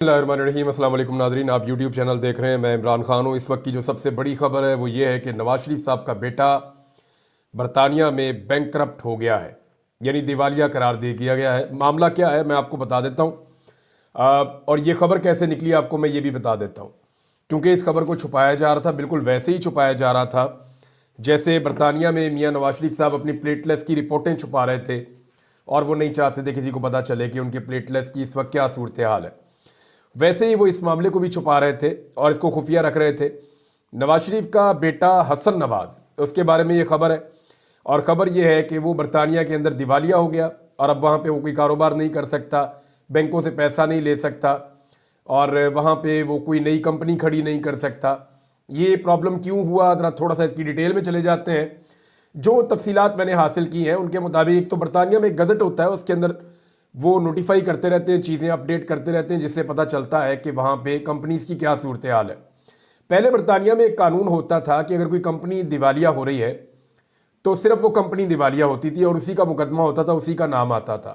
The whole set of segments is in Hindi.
बिस्मिल्लाहिर्रहमानिर्रहीम। अस्सलाम वालेकुम नाज़रीन, आप यूट्यूब चैनल देख रहे हैं। मैं इमरान खान हूँ। इस वक्त की जो सबसे बड़ी खबर है वो ये है कि नवाज शरीफ साहब का बेटा बरतानिया में बैंकरप्ट हो गया है, यानी दिवालिया करार दे दिया गया है। मामला क्या है मैं आपको बता देता हूँ, और ये खबर कैसे निकली आपको मैं ये भी बता देता हूँ। क्योंकि इस खबर को छुपाया जा रहा था, बिल्कुल वैसे ही छुपाया जा रहा था जैसे बरतानिया में मियाँ नवाज शरीफ साहब अपनी प्लेटलेस की रिपोर्टें छुपा रहे थे और वो नहीं चाहते थे किसी को पता चले कि उनके प्लेटलेस की इस वक्त क्या सूरत हाल है। वैसे ही वो इस मामले को भी छुपा रहे थे और इसको खुफिया रख रहे थे। नवाज शरीफ का बेटा हसन नवाज, उसके बारे में ये खबर है, और ख़बर ये है कि वो बरतानिया के अंदर दिवालिया हो गया और अब वहाँ पे वो कोई कारोबार नहीं कर सकता, बैंकों से पैसा नहीं ले सकता और वहाँ पे वो कोई नई कंपनी खड़ी नहीं कर सकता। ये प्रॉब्लम क्यों हुआ, ज़रा थोड़ा सा इसकी डिटेल में चले जाते हैं। जो तफसीलात मैंने हासिल की हैं उनके मुताबिक, एक तो बरतानिया में एक गज़ट होता है, उसके अंदर वो नोटिफाई करते रहते हैं, चीज़ें अपडेट करते रहते हैं, जिससे पता चलता है कि वहाँ पे कंपनीज़ की क्या सूरत हाल है। पहले बरतानिया में एक कानून होता था कि अगर कोई कंपनी दिवालिया हो रही है तो सिर्फ वो कंपनी दिवालिया होती थी और उसी का मुकदमा होता था, उसी का नाम आता था।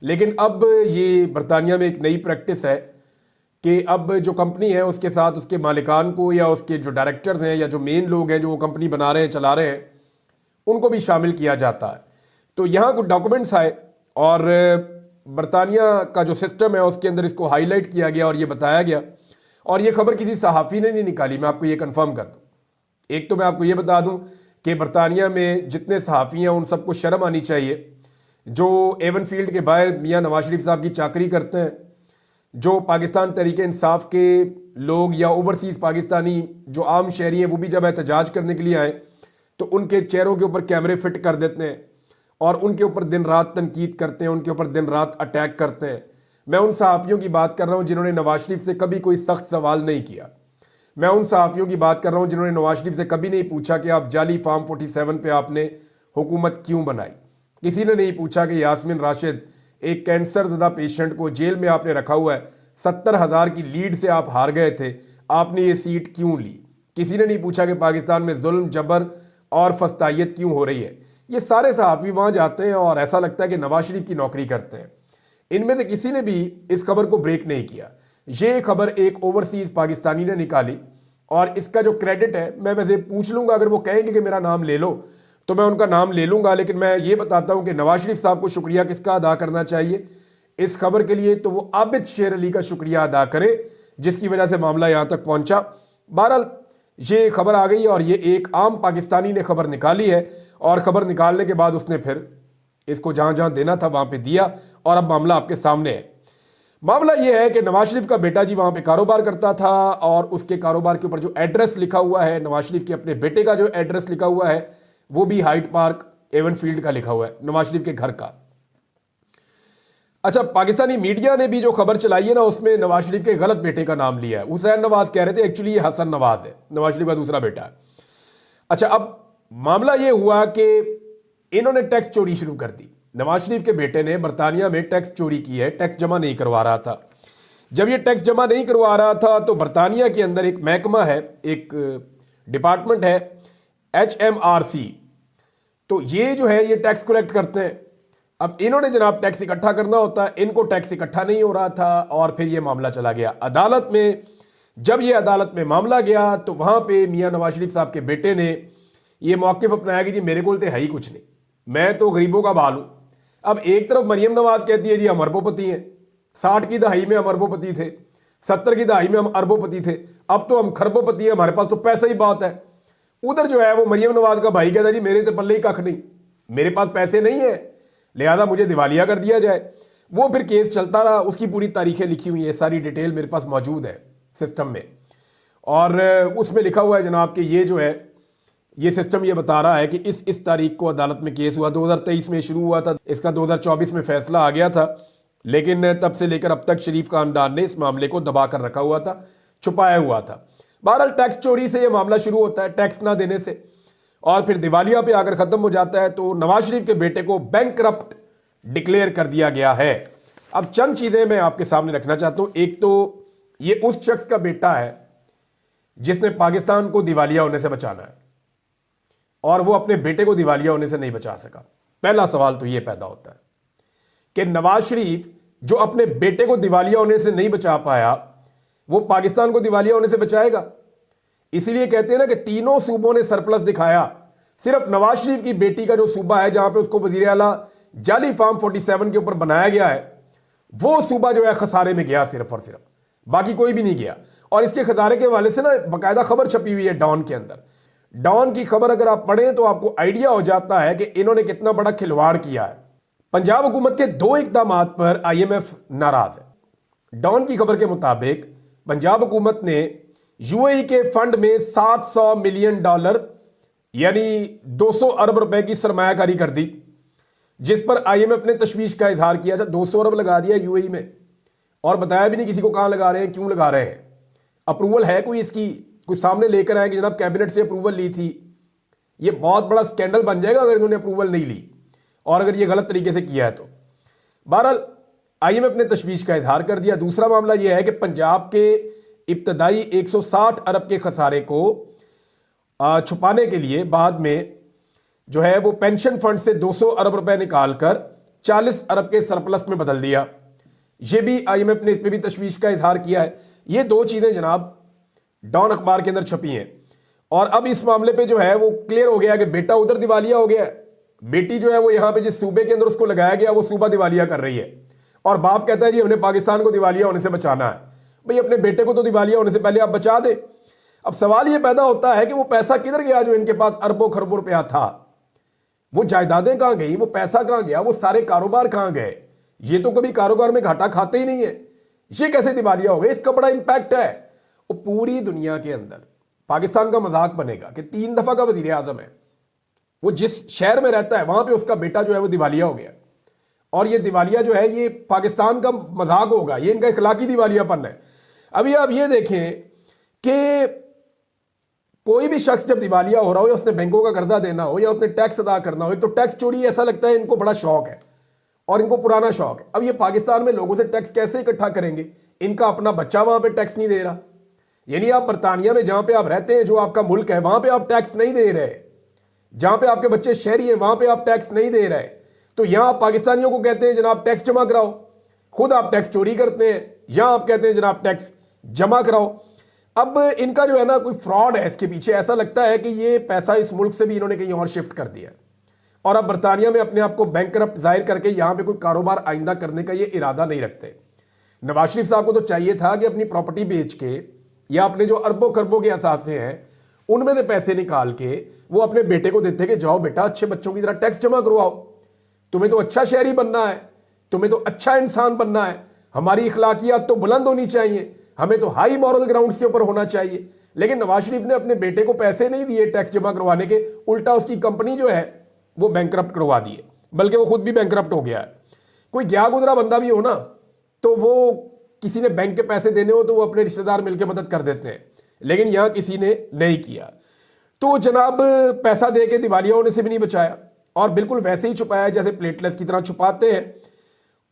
लेकिन अब ये बरतानिया में एक नई प्रैक्टिस है कि अब जो कंपनी है उसके साथ उसके मालिकान को या उसके जो डायरेक्टर्स हैं या जो मेन लोग हैं जो वो कंपनी बना रहे हैं, चला रहे हैं, उनको भी शामिल किया जाता है। तो यहाँ कुछ डॉक्यूमेंट्स आए और बरतानिया का जो सिस्टम है उसके अंदर इसको हाईलाइट किया गया और ये बताया गया। और ये खबर किसी सहाफ़ी ने नहीं निकाली, मैं आपको ये कंफर्म कर दूँ। एक तो मैं आपको ये बता दूँ कि बरतानिया में जितने सहाफ़ी हैं उन सबको शर्म आनी चाहिए, जो एवन फील्ड के बाहर मियाँ नवाज शरीफ साहब की चाकरी करते हैं, जो पाकिस्तान तहरीक इंसाफ के लोग या ओवरसीज़ पाकिस्तानी जो आम शहरी हैं वो भी जब एहतजाज करने के लिए आए तो उनके चेहरों के ऊपर कैमरे फिट कर देते हैं और उनके ऊपर दिन रात तनकीद करते हैं, उनके ऊपर दिन रात अटैक करते हैं। मैं उन सहाफ़ियों की बात कर रहा हूँ जिन्होंने नवाज शरीफ से कभी कोई सख्त सवाल नहीं किया। मैं उन सहाफ़ियों की बात कर रहा हूँ जिन्होंने नवाज शरीफ से कभी नहीं पूछा कि आप जाली फार्म 47 पे आपने हुकूमत क्यों बनाई। किसी ने नहीं पूछा कि यास्मीन राशिद एक कैंसर ज़दा पेशेंट को जेल में आपने रखा हुआ है, 70,000 की लीड से आप हार गए थे, आपने ये सीट क्यों ली। किसी ने नहीं पूछा कि पाकिस्तान में जुल्म जबर और फस्तायत क्यों हो रही है। ये सारे सहाफ़ी वहाँ जाते हैं और ऐसा लगता है कि नवाज शरीफ की नौकरी करते हैं। इनमें से किसी ने भी इस खबर को ब्रेक नहीं किया। ये खबर एक ओवरसीज़ पाकिस्तानी ने निकाली और इसका जो क्रेडिट है मैं वैसे पूछ लूँगा, अगर वो कहेंगे कि मेरा नाम ले लो तो मैं उनका नाम ले लूँगा, लेकिन मैं ये बताता हूँ कि नवाज शरीफ साहब को शुक्रिया किसका अदा करना चाहिए इस खबर के लिए, तो वो आबिद शेर अली का शुक्रिया अदा करे जिसकी वजह से मामला यहाँ तक पहुँचा। बहरहाल ये खबर आ गई और ये एक आम पाकिस्तानी ने खबर निकाली है और खबर निकालने के बाद उसने फिर इसको जहाँ जहाँ देना था वहाँ पे दिया और अब मामला आपके सामने है। मामला ये है कि नवाज शरीफ का बेटा जी वहाँ पे कारोबार करता था और उसके कारोबार के ऊपर जो एड्रेस लिखा हुआ है, नवाज शरीफ के अपने बेटे का जो एड्रेस लिखा हुआ है वो भी हाइट पार्क एवन फील्ड का लिखा हुआ है, नवाज शरीफ के घर का। अच्छा, पाकिस्तानी मीडिया ने भी जो खबर चलाई है ना उसमें नवाज शरीफ के गलत बेटे का नाम लिया है। हुसैन नवाज कह रहे थे, एक्चुअली ये हसन नवाज है, नवाज शरीफ का दूसरा बेटा है। अच्छा, अब मामला ये हुआ कि इन्होंने टैक्स चोरी शुरू कर दी। नवाज शरीफ के बेटे ने बरतानिया में टैक्स चोरी की है, टैक्स जमा नहीं करवा रहा था। जब ये टैक्स जमा नहीं करवा रहा था तो बरतानिया के अंदर एक महकमा है, एक डिपार्टमेंट है HMRC, तो ये जो है ये टैक्स कलेक्ट करते हैं। अब इन्होंने जनाब टैक्स इकट्ठा करना होता है, इनको टैक्स इकट्ठा नहीं हो रहा था और फिर ये मामला चला गया अदालत में। जब ये अदालत में मामला गया तो वहाँ पे मियाँ नवाज शरीफ साहब के बेटे ने ये मौक़िफ़ अपनाया कि जी मेरे को तो है ही कुछ नहीं, मैं तो गरीबों का बाल हूँ। अब एक तरफ मरियम नवाज कहती है जी हम अरबोपति हैं, 60 की दहाई में हम अरबोपति थे, 70 की दहाई में हम अरबोपति थे, अब तो हम खरबोपति हैं, हमारे पास तो पैसा ही बात है। उधर जो है वो मरियम नवाज का भाई कहता है जी मेरे तो पल्ले ही कख नहीं, मेरे पास पैसे नहीं है, लिहाजा मुझे दिवालिया कर दिया जाए। वो फिर केस चलता रहा, उसकी पूरी तारीखें लिखी हुई है, सारी डिटेल मेरे पास मौजूद है सिस्टम में, और उसमें लिखा हुआ है जनाब कि ये जो है ये सिस्टम ये बता रहा है कि इस तारीख को अदालत में केस हुआ, 2023 में शुरू हुआ था, इसका 2024 में फैसला आ गया था, लेकिन तब से लेकर अब तक शरीफ खानदान ने इस मामले को दबा कर रखा हुआ था, छुपाया हुआ था। बहरहाल टैक्स चोरी से ये मामला शुरू होता है, टैक्स ना देने से, और फिर दिवालिया पे आकर ख़त्म हो जाता है। तो नवाज शरीफ के बेटे को बैंकरप्ट डिक्लेयर कर दिया गया है। अब चंद चीज़ें मैं आपके सामने रखना चाहता हूँ। एक तो ये उस शख्स का बेटा है जिसने पाकिस्तान को दिवालिया होने से बचाना है और वो अपने बेटे को दिवालिया होने से नहीं बचा सका। पहला सवाल तो ये पैदा होता है कि नवाज शरीफ जो अपने बेटे को दिवालिया होने से नहीं बचा पाया, वो पाकिस्तान को दिवालिया होने से बचाएगा? इसीलिए कहते हैं ना कि तीनों सूबों ने सरप्लस दिखाया, सिर्फ नवाज शरीफ की बेटी का जो सूबा है जहां पे उसको वजीर आला जाली फार्म 47 के ऊपर बनाया गया है, वो सूबा जो है खसारे में गया सिर्फ और सिर्फ, बाकी कोई भी नहीं गया। और इसके खसारे के हवाले से ना बाकायदा खबर छपी हुई है डॉन के अंदर। डॉन की खबर अगर आप पढ़ें तो आपको आइडिया हो जाता है कि इन्होंने कितना बड़ा खिलवाड़ किया है। पंजाब हुकूमत के 2 इकदाम पर IMF नाराज है। डॉन की खबर के मुताबिक पंजाब हुकूमत ने UAE के फंड में $700 मिलियन यानी 200 अरब रुपए की सरमायाकारी कर दी, जिस पर IMF ने तशवीश का इजहार किया था। 200 अरब लगा दिया UAE में, और बताया भी नहीं किसी को कहां लगा रहे हैं, क्यों लगा रहे हैं, अप्रूवल है कोई इसकी, कुछ सामने लेकर आए कि जनाब कैबिनेट से अप्रूवल ली थी। ये बहुत बड़ा स्कैंडल बन जाएगा अगर इन्होंने अप्रूवल नहीं ली और अगर ये गलत तरीके से किया है तो। बहरहाल IMF ने तशवीश का इजहार कर दिया। दूसरा मामला यह है कि पंजाब के इब्तदाई 160 अरब के खसारे को छुपाने के लिए बाद में जो है वो पेंशन फंड से 200 अरब रुपए निकालकर 40 अरब के सरप्लस में बदल दिया। ये भी IMF ने इस पर भी तशवीश का इजहार किया है। ये 2 चीजें जनाब डॉन अखबार के अंदर छपी हैं। और अब इस मामले पे जो है वो क्लियर हो गया कि बेटा उधर दिवालिया हो गया है, बेटी जो है वो यहां पे जिस सूबे के अंदर उसको लगाया गया वो सूबा दिवालिया कर रही है, और बाप कहता है जी हमने पाकिस्तान को दिवालिया होने से बचाना है। भाई अपने बेटे को तो दिवालिया होने से पहले आप बचा दे। अब सवाल ये पैदा होता है कि वो पैसा किधर गया जो इनके पास अरबों खरबों रुपया था, वो जायदादें कहां गई, वो पैसा कहां गया, वो सारे कारोबार कहां गए? ये तो कभी कारोबार में घाटा खाते ही नहीं है, ये कैसे दिवालिया हो गए? इसका बड़ा इंपैक्ट है। वो पूरी दुनिया के अंदर पाकिस्तान का मजाक बनेगा कि 3 दफा का वजीर आजम है, वो जिस शहर में रहता है वहां पे उसका बेटा जो है वो दिवालिया हो गया, और ये दिवालिया जो है ये पाकिस्तान का मजाक होगा, ये इनका इखलाकी दिवालियापन है। अभी आप ये देखें कि कोई भी शख्स जब दिवालिया हो रहा हो, या उसने बैंकों का कर्जा देना हो, या उसने टैक्स अदा करना हो, तो टैक्स चोरी ऐसा लगता है इनको बड़ा शौक है और इनको पुराना शौक है। अब ये पाकिस्तान में लोगों से टैक्स कैसे इकट्ठा करेंगे? इनका अपना बच्चा वहां पे टैक्स नहीं दे रहा, यानी आप बरतानिया में जहां पे आप रहते हैं, जो आपका मुल्क है, वहां पे आप टैक्स नहीं दे रहे, जहां पे आपके बच्चे शहरी है वहां पे आप टैक्स नहीं दे रहे, तो यहां आप पाकिस्तानियों को कहते हैं जनाब टैक्स जमा कराओ, खुद आप टैक्स चोरी करते हैं, यहां आप कहते हैं जनाब टैक्स जमा कराओ। अब इनका जो है ना कोई फ्रॉड है इसके पीछे, ऐसा लगता है कि ये पैसा इस मुल्क से भी इन्होंने कहीं और शिफ्ट कर दिया, और अब बरतानिया में अपने आप को बैंकरप्ट जाहिर करके यहां पे कोई कारोबार आइंदा करने का ये इरादा नहीं रखते। नवाज शरीफ साहब को तो चाहिए था कि अपनी प्रॉपर्टी बेच के या अपने जो अरबों खरबों के असासे हैं उनमें से पैसे निकाल के वो अपने बेटे को देते कि जाओ बेटा अच्छे बच्चों की तरह टैक्स जमा करवाओ, तुम्हें तो अच्छा शहरी बनना है, तुम्हें तो अच्छा इंसान बनना है, हमारी इखलाकियात तो बुलंद होनी चाहिए, हमें तो हाई मॉरल ग्राउंड्स के ऊपर होना चाहिए। लेकिन नवाज शरीफ ने अपने बेटे को पैसे नहीं दिए टैक्स जमा करवाने के, उल्टा उसकी कंपनी जो है वो बैंकरप्ट करवा दी है, बल्कि वो खुद भी बैंकरप्ट हो गया है। कोई गया गुजरा बंदा भी हो ना, तो वो किसी ने बैंक के पैसे देने हो तो वो अपने रिश्तेदार मिलकर मदद कर देते हैं, लेकिन यहां किसी ने नहीं किया। तो जनाब पैसा दे के दिवालिया होने से भी नहीं बचाया, और बिल्कुल वैसे ही छुपाया जैसे प्लेटलेस की तरह छुपाते हैं।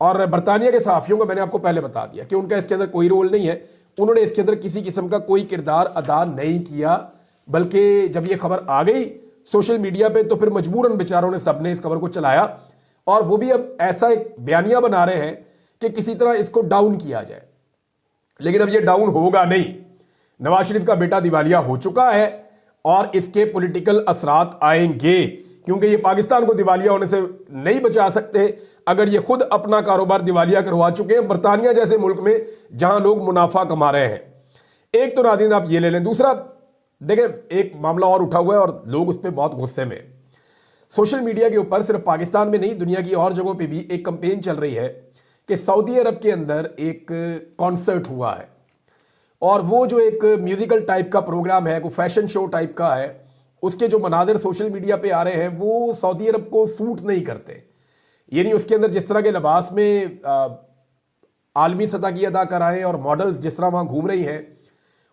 और बरतानिया के सहाफ़ियों को मैंने आपको पहले बता दिया कि उनका इसके अंदर कोई रोल नहीं है, उन्होंने इसके अंदर किसी किस्म का कोई किरदार अदा नहीं किया, बल्कि जब ये खबर आ गई सोशल मीडिया पे तो फिर मजबूरन बेचारों ने सबने इस खबर को चलाया, और वो भी अब ऐसा एक बयानिया बना रहे हैं कि किसी तरह इसको डाउन किया जाए। लेकिन अब ये डाउन होगा नहीं। नवाज शरीफ का बेटा दिवालिया हो चुका है और इसके पॉलिटिकल असरात आएंगे, क्योंकि ये पाकिस्तान को दिवालिया होने से नहीं बचा सकते अगर ये खुद अपना कारोबार दिवालिया करवा चुके हैं बरतानिया जैसे मुल्क में जहां लोग मुनाफा कमा रहे हैं। एक तो नाज़रीन आप ये ले लें। दूसरा देखें, एक मामला और उठा हुआ है और लोग उस पर बहुत गुस्से में। सोशल मीडिया के ऊपर सिर्फ पाकिस्तान में नहीं, दुनिया की और जगहों पे भी एक कंपेन चल रही है कि सऊदी अरब के अंदर एक कॉन्सर्ट हुआ है, और वो जो एक म्यूजिकल टाइप का प्रोग्राम है, वो फैशन शो टाइप का है, उसके जो मनाजिर सोशल मीडिया पे आ रहे हैं वो सऊदी अरब को सूट नहीं करते। यानी उसके अंदर जिस तरह के लिबास में आलमी सतह की अदाकाराएं और मॉडल्स जिस तरह वहाँ घूम रही हैं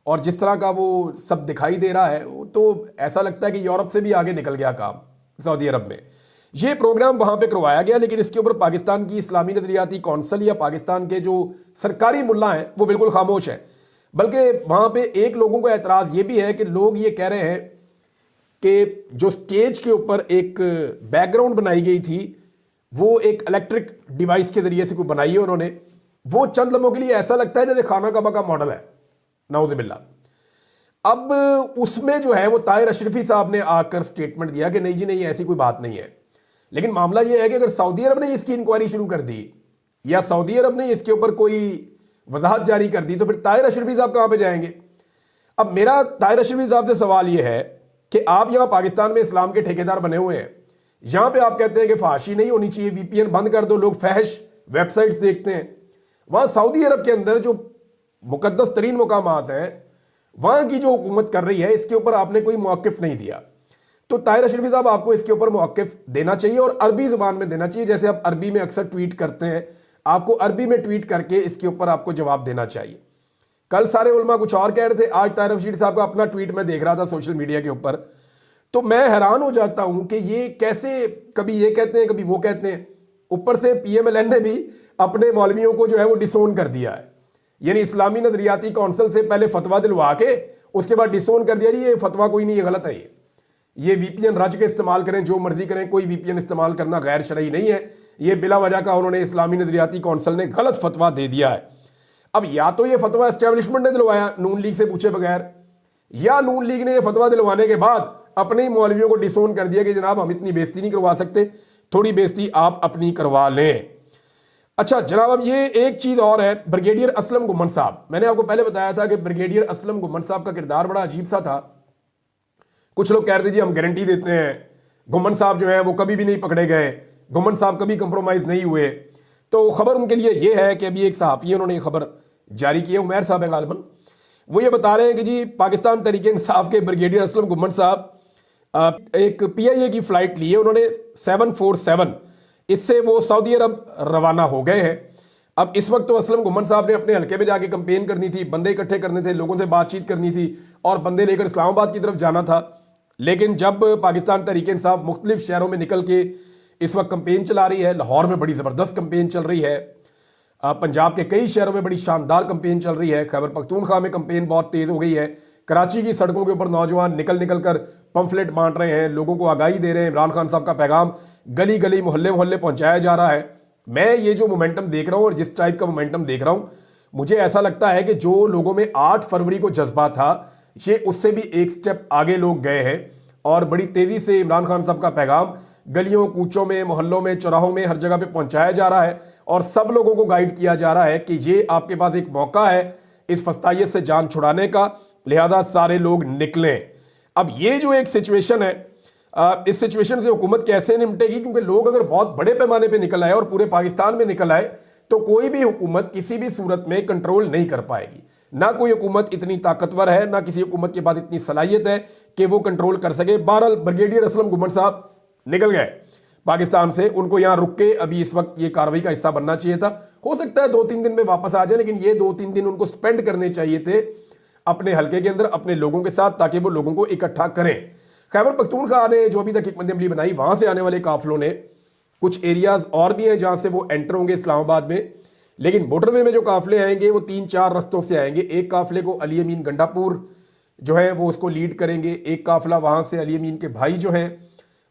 और जिस तरह का वो सब दिखाई दे रहा है, तो ऐसा लगता है कि यूरोप से भी आगे निकल गया काम सऊदी अरब में। ये प्रोग्राम वहाँ पे करवाया गया, लेकिन इसके ऊपर पाकिस्तान की इस्लामी नजरियाती कौंसिल या पाकिस्तान के जो सरकारी मुल्ला हैं वो बिल्कुल खामोश हैं। बल्कि वहाँ पे एक लोगों का एतराज़ ये भी है कि लोग ये कह रहे हैं कि जो स्टेज के ऊपर एक बैकग्राउंड बनाई गई थी वो एक इलेक्ट्रिक डिवाइस के ज़रिए से कोई बनाई है उन्होंने, वो चंद लम्हों के लिए ऐसा लगता है जैसे खाना काबा का मॉडल है, नाउज़ुबिल्लाह। अब उसमें जो है वो ताहिर अशरफी साहब ने आकर स्टेटमेंट दिया कि नहीं जी नहीं, ऐसी कोई बात नहीं है। लेकिन मामला ये है कि अगर सऊदी अरब ने इसकी इंक्वायरी शुरू कर दी या सऊदी अरब ने इसके ऊपर कोई वजाहत जारी कर दी तो फिर ताहिर अशरफी साहब कहाँ पे जाएंगे? अब मेरा ताहिर अशरफी साहब से सवाल ये है कि आप यहाँ पाकिस्तान में इस्लाम के ठेकेदार बने हुए हैं, यहाँ पे आप कहते हैं कि फाशी नहीं होनी चाहिए, वीपीएन बंद कर दो, लोग फहश वेबसाइट्स देखते हैं। वहाँ सऊदी अरब के अंदर जो मुकद्दस तरीन मुकामात हैं वहाँ की जो हुकूमत कर रही है, इसके ऊपर आपने कोई मौक़िफ़ नहीं दिया। तो ताहिर अशरफी साहब आपको इसके ऊपर मौक़िफ़ देना चाहिए और अरबी ज़ुबान में देना चाहिए, जैसे आप अरबी में अक्सर ट्वीट करते हैं, आपको अरबी में ट्वीट करके इसके ऊपर आपको जवाब देना चाहिए। कल सारे उलमा कुछ और कह रहे थे, आज ताहिर अशरफी साहब का अपना ट्वीट मैं देख रहा था सोशल मीडिया के ऊपर, तो मैं हैरान हो जाता हूँ कि ये कैसे कभी ये कहते हैं कभी वो कहते हैं। ऊपर से PMLN ने भी अपने मौलवियों को जो है वो डिसोन कर दिया है, यानी इस्लामी नजरियाती कौंसिल से पहले फतवा दिलवा के उसके बाद डिसोन कर दिया, ये फतवा कोई नहीं, ये गलत है, ये VPN रच के इस्तेमाल करें, जो मर्जी करें, कोई VPN इस्तेमाल करना गैर शरई नहीं है। ये बिला वजह का उन्होंने इस्लामी नजरियाती कौंसिल ने गलत फतवा दे दिया है। अब या तो ये फतवा एस्टेब्लिशमेंट ने दिलवाया नून लीग से पूछे बगैर, या नून लीग ने ये फतवा दिलवाने के बाद अपने ही मौलवियों को डिसोन कर दिया कि जनाब हम इतनी बेइज्जती नहीं करवा सकते, थोड़ी बेइज्जती आप अपनी करवा लें। अच्छा जनाब, अब ये एक चीज़ और है, ब्रिगेडियर असलम गुम्मन साहब, मैंने आपको पहले बताया था कि ब्रिगेडियर असलम गुम्मन साहब का किरदार बड़ा अजीब सा था। कुछ लोग कह रहे थे जी हम गारंटी देते हैं, गुम्मन साहब जो है वो कभी भी नहीं पकड़े गए, गुम्मन साहब कभी कंप्रोमाइज़ नहीं हुए। तो खबर उनके लिए ये है कि अभी एक सहाफ़ी उन्होंने ये खबर जारी की है, उमैर साहब है गालिबन, वो ये बता रहे हैं कि जी पाकिस्तान तहरीक इंसाफ के ब्रिगेडियर असलम गुम्मन साहब एक PIA की फ़्लाइट ली है उन्होंने 747, इससे वो सऊदी अरब रवाना हो गए हैं। अब इस वक्त तो असलम गुम्मन साहब ने अपने हल्के में जाके कंपेन करनी थी, बंदे इकट्ठे करने थे, लोगों से बातचीत करनी थी और बंदे लेकर इस्लामाबाद की तरफ जाना था। लेकिन जब पाकिस्तान तहरीक इंसाफ मुख्तलिफ शहरों में निकल के इस वक्त कंपेन चला रही है, लाहौर में बड़ी ज़बरदस्त कंपेन चल रही है, पंजाब के कई शहरों में बड़ी शानदार कंपेन चल रही है, खैबर पख्तूनख्वा में कंपेन बहुत तेज़ हो गई है, कराची की सड़कों के ऊपर नौजवान निकल निकल कर पंफलेट बांट रहे हैं, लोगों को आगाही दे रहे हैं, इमरान खान साहब का पैगाम गली गली मोहल्ले मोहल्ले पहुंचाया जा रहा है। मैं ये जो मोमेंटम देख रहा हूँ और जिस टाइप का मोमेंटम देख रहा हूँ, मुझे ऐसा लगता है कि जो लोगों में 8 फरवरी को जज्बा था, ये उससे भी एक स्टेप आगे लोग गए हैं और बड़ी तेज़ी से इमरान खान साहब का पैगाम गलियों कूचों में, मोहल्लों में, चौराहों में, हर जगह पे पहुंचाया जा रहा है और सब लोगों को गाइड किया जा रहा है कि ये आपके पास एक मौका है इस फस्तायत से जान छुड़ाने का, लिहाजा सारे लोग निकलें। अब ये जो एक सिचुएशन है, इस सिचुएशन से हुकूमत कैसे निपटेगी? क्योंकि लोग अगर बहुत बड़े पैमाने पे निकल आए और पूरे पाकिस्तान में निकल आए तो कोई भी हुकूमत किसी भी सूरत में कंट्रोल नहीं कर पाएगी। ना कोई हुकूमत इतनी ताकतवर है, ना किसी हुकूमत के पास इतनी सलाहियत है कि वो कंट्रोल कर सके। बहरहाल ब्रिगेडियर असलम गुम्मन साहब निकल गए पाकिस्तान से, उनको यहाँ रुक के अभी इस वक्त ये कार्रवाई का हिस्सा बनना चाहिए था। हो सकता है 2-3 दिन में वापस आ जाए, लेकिन ये 2-3 दिन उनको स्पेंड करने चाहिए थे अपने हल्के के अंदर अपने लोगों के साथ, ताकि वो लोगों को इकट्ठा करें। खैबर पख्तूनख्वा ने जो अभी तक हिकमत अमली बनाई, वहाँ से आने वाले काफिलों ने कुछ एरियाज़ और भी हैं जहाँ से वो एंटर होंगे इस्लामाबाद में, लेकिन मोटरवे में जो काफिले आएंगे वो 3-4 रस्तों से आएंगे। एक काफिले को अली अमीन गंडापुर जो है वो उसको लीड करेंगे, एक काफिला वहाँ से अली अमीन के भाई जो हैं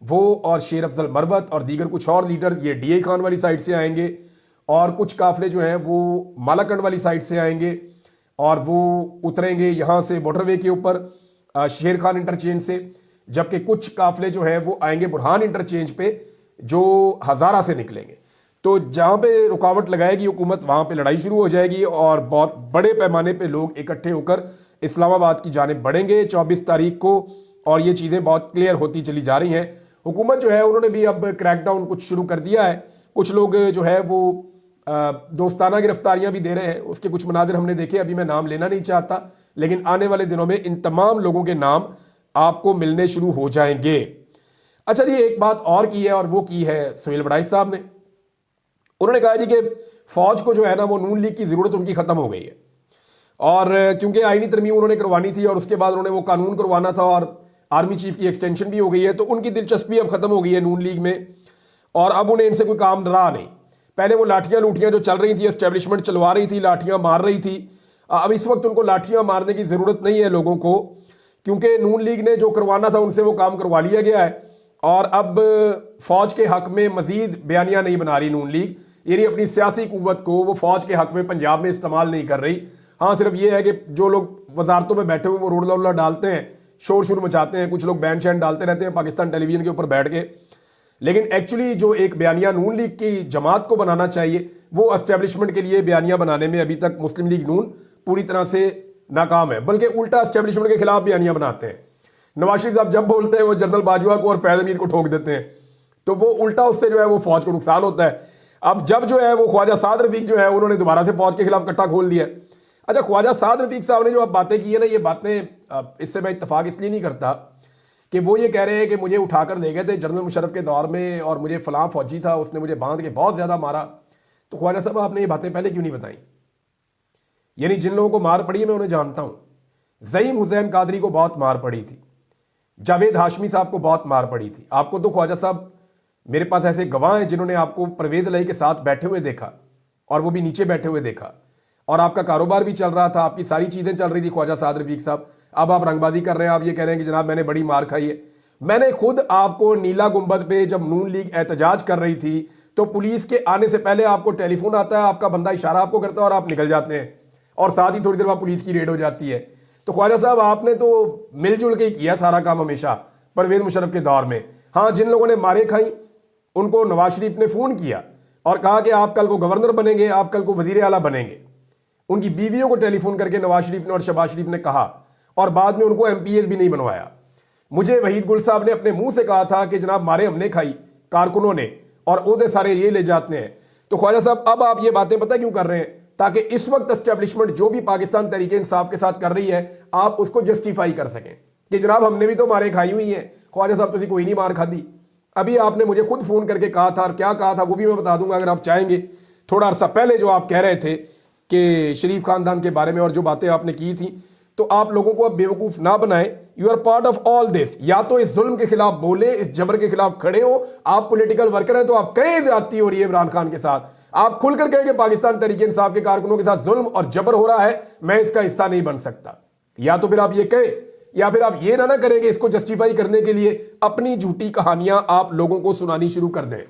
वो और शेर अफजल मरबत और दीगर कुछ और लीडर ये DI खान वाली साइड से आएंगे, और कुछ काफिले जो हैं वो मालाकंड वाली साइड से आएंगे और वो उतरेंगे यहाँ से मोटरवे के ऊपर शेर खान इंटरचेंज से, जबकि कुछ काफिले जो हैं वो आएंगे बुरहान इंटरचेंज पे जो हज़ारा से निकलेंगे। तो जहाँ पे रुकावट लगाएगी हुकूमत, वहाँ पे लड़ाई शुरू हो जाएगी और बहुत बड़े पैमाने पे लोग इकट्ठे होकर इस्लामाबाद की जानिब बढ़ेंगे 24 तारीख को, और ये चीज़ें बहुत क्लियर होती चली जा रही हैं। हुकूमत जो है उन्होंने भी अब क्रैकडाउन कुछ शुरू कर दिया है, कुछ लोग जो है वो दोस्ताना गिरफ्तारियां भी दे रहे हैं, उसके कुछ मनाजिर हमने देखे, अभी मैं नाम लेना नहीं चाहता, लेकिन आने वाले दिनों में इन तमाम लोगों के नाम आपको मिलने शुरू हो जाएंगे। अच्छा जी, एक बात और की है और वो की है सुहेल वड़ाइच साहब ने। उन्होंने कहा जी कि फौज को जो है ना वो नून लीग की ज़रूरत उनकी ख़त्म हो गई है, और क्योंकि आईनी तरमीम उन्होंने करवानी थी और उसके बाद उन्होंने वो कानून करवाना था और आर्मी चीफ की एक्सटेंशन भी हो गई है, तो उनकी दिलचस्पी अब ख़त्म हो गई है नून लीग में और अब उन्हें इनसे कोई काम रहा नहीं। पहले वो लाठियाँ लूठियाँ जो चल रही थी, एस्टेब्लिशमेंट चलवा रही थी, लाठियाँ मार रही थी, अब इस वक्त उनको लाठियाँ मारने की ज़रूरत नहीं है लोगों को, क्योंकि नून लीग ने जो करवाना था उनसे वो काम करवा लिया गया है। और अब फ़ौज के हक़ में मज़ीद बयानियाँ नहीं बना रही नून लीग, यानी अपनी सियासी कुव्वत को वो फौज के हक में पंजाब में इस्तेमाल नहीं कर रही। हाँ, सिर्फ ये है कि जो लोग वजारतों में बैठे हुए वो रोड़ा रोड़ा डालते हैं, शोर शुरू मचाते हैं, कुछ लोग बैंड शैंड डालते रहते हैं पाकिस्तान टेलीविजन के ऊपर बैठ के, लेकिन एक्चुअली जो एक बयानिया नून लीग की जमात को बनाना चाहिए वो एस्टेब्लिशमेंट के लिए बयानिया बनाने में अभी तक मुस्लिम लीग नून पूरी तरह से नाकाम है, बल्कि उल्टा एस्टेब्लिशमेंट के खिलाफ बयानिया बनाते हैं। नवाज शरीफ साहब जब बोलते हैं वो जनरल बाजवा को और फैज़ अमीर को ठोक देते हैं, तो वो उल्टा उससे जो है वो फौज को नुकसान होता है। अब जब जो है वो ख्वाजा साद रफीक जो है उन्होंने दोबारा से फौज के खिलाफ कट्टा खोल दिया। अच्छा, ख्वाजा साद रफीक साहब ने जो आप बातें की है ना, ये बातें इससे मैं इत्तफाक इसलिए नहीं करता कि वो ये कह रहे हैं कि मुझे उठाकर ले गए थे जनरल मुशर्रफ के दौर में और मुझे फलां फौजी था, उसने मुझे बांध के बहुत ज़्यादा मारा। तो ख्वाजा साहब आपने ये बातें पहले क्यों नहीं बताई? यानी जिन लोगों को मार पड़ी है मैं उन्हें जानता हूँ। ज़ईम हुसैन कादरी को बहुत मार पड़ी थी, जावेद हाशमी साहब को बहुत मार पड़ी थी। आपको तो ख्वाजा साहब, मेरे पास ऐसे गवाह हैं जिन्होंने आपको परवेज़ इलाही के साथ बैठे हुए देखा, और वो भी नीचे बैठे हुए देखा, और आपका कारोबार भी चल रहा था, आपकी सारी चीज़ें चल रही थी ख्वाजा साद रफीक साहब। अब आप रंगबाजी कर रहे हैं, आप ये कह रहे हैं कि जनाब मैंने बड़ी मार खाई है। मैंने खुद आपको नीला गुंबद पे जब नून लीग एहतजाज कर रही थी तो पुलिस के आने से पहले आपको टेलीफोन आता है, आपका बंदा इशारा आपको करता है और आप निकल जाते हैं, और साथ ही थोड़ी देर बाद पुलिस की रेड हो जाती है। तो ख्वाजा साहब आपने तो मिलजुल के ही किया सारा काम हमेशा परवेज़ मुशर्रफ के दौर में। हाँ, जिन लोगों ने मारे खाई उनको नवाज शरीफ ने फ़ोन किया और कहा कि आप कल को गवर्नर बनेंगे, आप कल को वजीर आला बनेंगे। उनकी बीवियों को टेलीफोन करके नवाज शरीफ ने और शहबाज शरीफ ने कहा, और बाद में उनको MPs भी नहीं बनवाया। मुझे वहीद गुल साहब ने अपने मुंह से कहा था कि जनाब मारे हमने खाई कारकुनों ने, और ओहदे सारे ये ले जाते हैं। तो ख्वाजा साहब अब आप ये बातें पता क्यों कर रहे हैं? ताकि इस वक्त एस्टेब्लिशमेंट जो भी पाकिस्तान तहरीक इंसाफ के साथ कर रही है आप उसको जस्टिफाई कर सकें कि जनाब हमने भी तो मारे खाई हुई हैं। ख्वाजा साहब तुझे कोई नहीं मार खादी। अभी आपने मुझे खुद फ़ोन करके कहा था, और क्या कहा था वो भी मैं बता दूंगा अगर आप चाहेंगे। थोड़ा अर्सा पहले जो आप कह रहे थे कि शरीफ खानदान के बारे में और जो बातें आपने की थी, तो आप लोगों को अब बेवकूफ़ ना बनाएं। You are part of all this. या तो इस जुल्म के खिलाफ बोले, इस जबर के खिलाफ खड़े हो। आप पॉलिटिकल वर्कर हैं तो आप कहें ज्यादती हो रही है इमरान खान के साथ, आप खुलकर कहें कि पाकिस्तान तहरीक इंसाफ के कारकुनों के साथ जुल्म और जबर हो रहा है, मैं इसका हिस्सा नहीं बन सकता। या तो फिर आप ये कहें, या फिर आप ये ना करेंगे इसको जस्टिफाई करने के लिए अपनी झूठी कहानियां आप लोगों को सुनानी शुरू कर दें।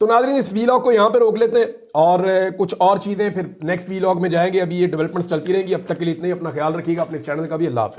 तो नाज़रीन, इस वीलॉग को यहाँ पे रोक लेते हैं और कुछ और चीज़ें फिर नेक्स्ट वीलॉग में जाएंगे। अभी ये डेवलपमेंट्स चलती रहेंगी। अब तक के लिए इतना ही। अपना ख्याल रखिएगा, अपने चैनल का भी। अल्लाह हाफ़िज़।